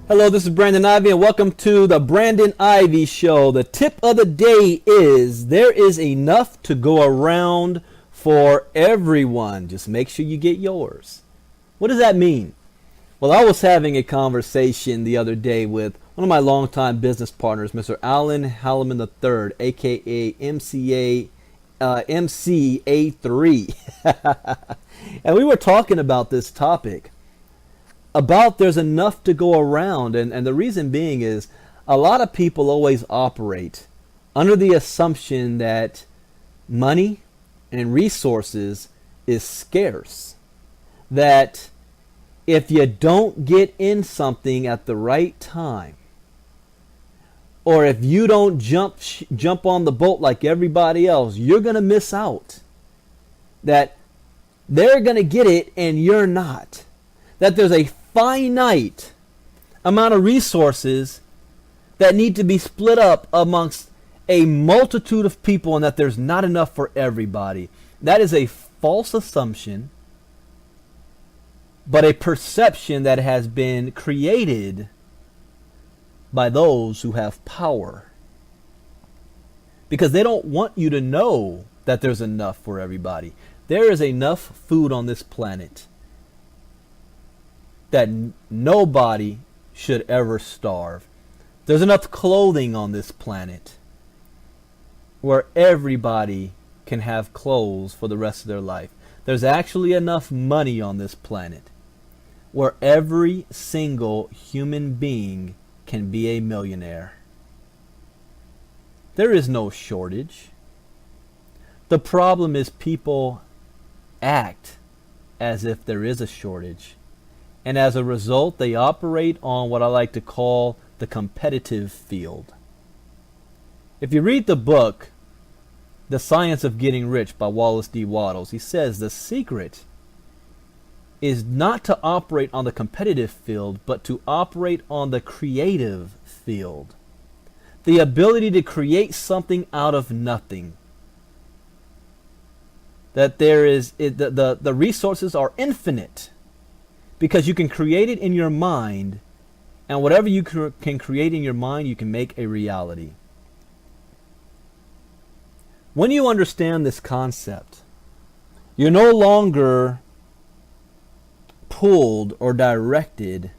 Hello, this is Brandon Ivey, and welcome to the Brandon Ivey Show. The tip of the day is there is enough to go around for everyone. Just make sure you get yours. What does that mean? Well, I was having a conversation the other day with one of my longtime business partners, Mr. Alan Halleman III, aka MCA3. And we were talking about this topic. About there's enough to go around, and the reason being is a lot of people always operate under the assumption that money and resources is scarce, that if you don't get in something at the right time, or if you don't jump on the boat like everybody else, you're going to miss out, that they're going to get it and you're not, that there's a finite amount of resources that need to be split up amongst a multitude of people and that there's not enough for everybody. That is a false assumption, but a perception that has been created by those who have power. Because they don't want you to know that there's enough for everybody. There is enough food on this planet that nobody should ever starve. There's enough clothing on this planet where everybody can have clothes for the rest of their life. There's actually enough money on this planet where every single human being can be a millionaire. There is no shortage. The problem is people act as if there is a shortage. And as a result, they operate on what I like to call the competitive field. If you read the book, The Science of Getting Rich by Wallace D. Wattles, he says the secret is not to operate on the competitive field, but to operate on the creative field. The ability to create something out of nothing. That there is the resources are infinite. Because you can create it in your mind, and whatever you can create in your mind, you can make a reality. When you understand this concept, you're no longer pulled or directed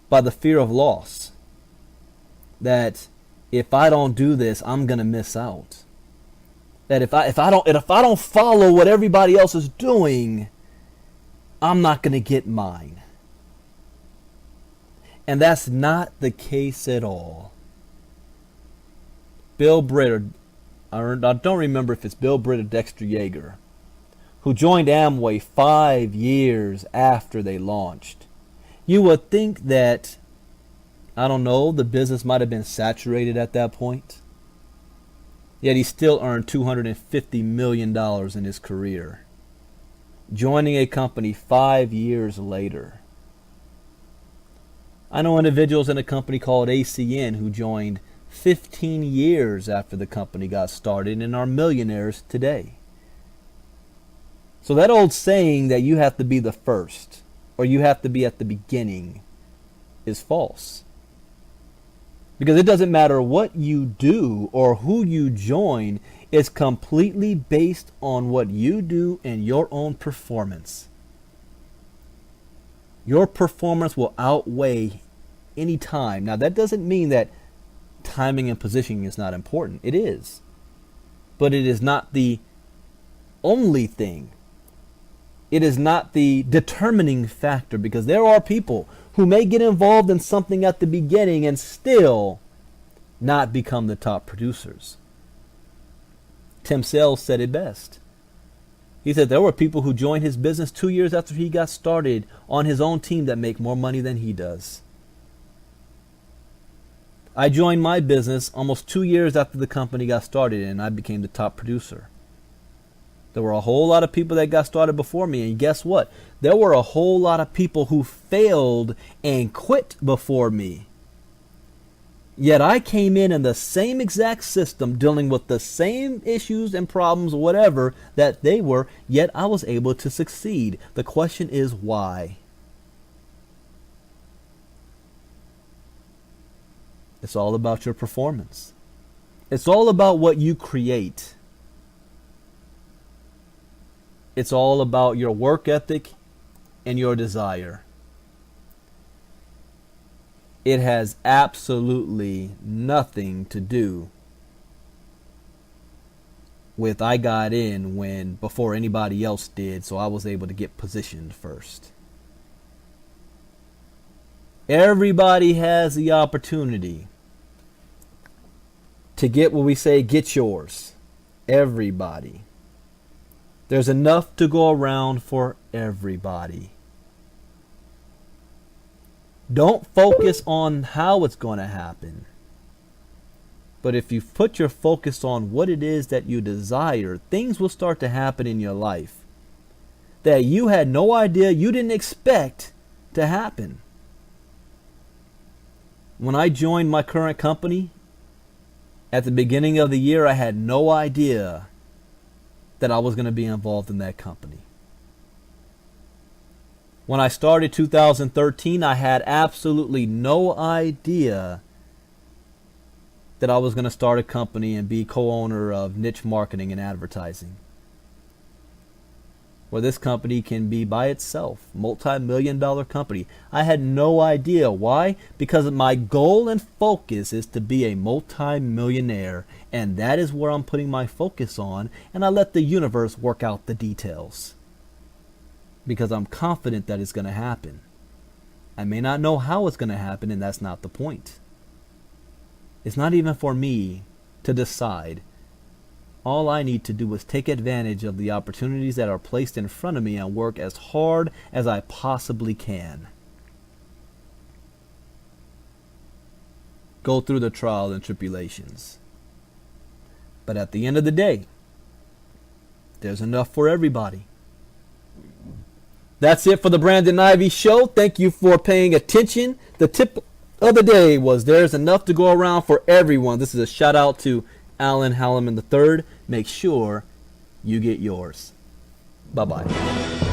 by the fear of loss. That if I don't do this, I'm going to miss out. That if I don't follow what everybody else is doing, I'm not going to get mine. And that's not the case at all. Bill Britt, I don't remember if it's Bill Britt or Dexter Yeager, who joined Amway 5 years after they launched. You would think that, I don't know, the business might have been saturated at that point. Yet he still earned $250 million in his career, joining a company 5 years later. I know individuals in a company called ACN who joined 15 years after the company got started and are millionaires today. So that old saying that you have to be the first or you have to be at the beginning is false. Because it doesn't matter what you do or who you join, it's completely based on what you do and your own performance. Your performance will outweigh any time. Now, that doesn't mean that timing and positioning is not important. It is. But it is not the only thing. It is not the determining factor, because there are people who may get involved in something at the beginning and still not become the top producers. Tim Sales said it best. He said there were people who joined his business 2 years after he got started on his own team that make more money than he does. I joined my business almost 2 years after the company got started, and I became the top producer. There were a whole lot of people that got started before me, and guess what? There were a whole lot of people who failed and quit before me. Yet I came in the same exact system, dealing with the same issues and problems, whatever, that they were, yet I was able to succeed. The question is why? It's all about your performance. It's all about what you create. It's all about your work ethic and your desire. It has absolutely nothing to do with I got in when before anybody else did, so I was able to get positioned first. Everybody has the opportunity to get what we say, get yours. Everybody. There's enough to go around for everybody. Don't focus on how it's going to happen. But if you put your focus on what it is that you desire, things will start to happen in your life that you had no idea, you didn't expect to happen. When I joined my current company, at the beginning of the year, I had no idea that I was going to be involved in that company. When I started 2013, I had absolutely no idea that I was going to start a company and be co-owner of niche marketing and advertising, where this company can be by itself, multi-million-dollar company. I had no idea. Why? Because my goal and focus is to be a multi-millionaire, and that is where I'm putting my focus on, and I let the universe work out the details, because I'm confident that it's going to happen. I may not know how it's going to happen, and that's not the point. It's not even for me to decide. All I need to do is take advantage of the opportunities that are placed in front of me and work as hard as I possibly can. Go through the trials and tribulations. But at the end of the day, there's enough for everybody. That's it for the Brandon Ivey Show. Thank you for paying attention. The tip of the day was there's enough to go around for everyone. This is a shout out to Alan Halleman III. Make sure you get yours. Bye-bye.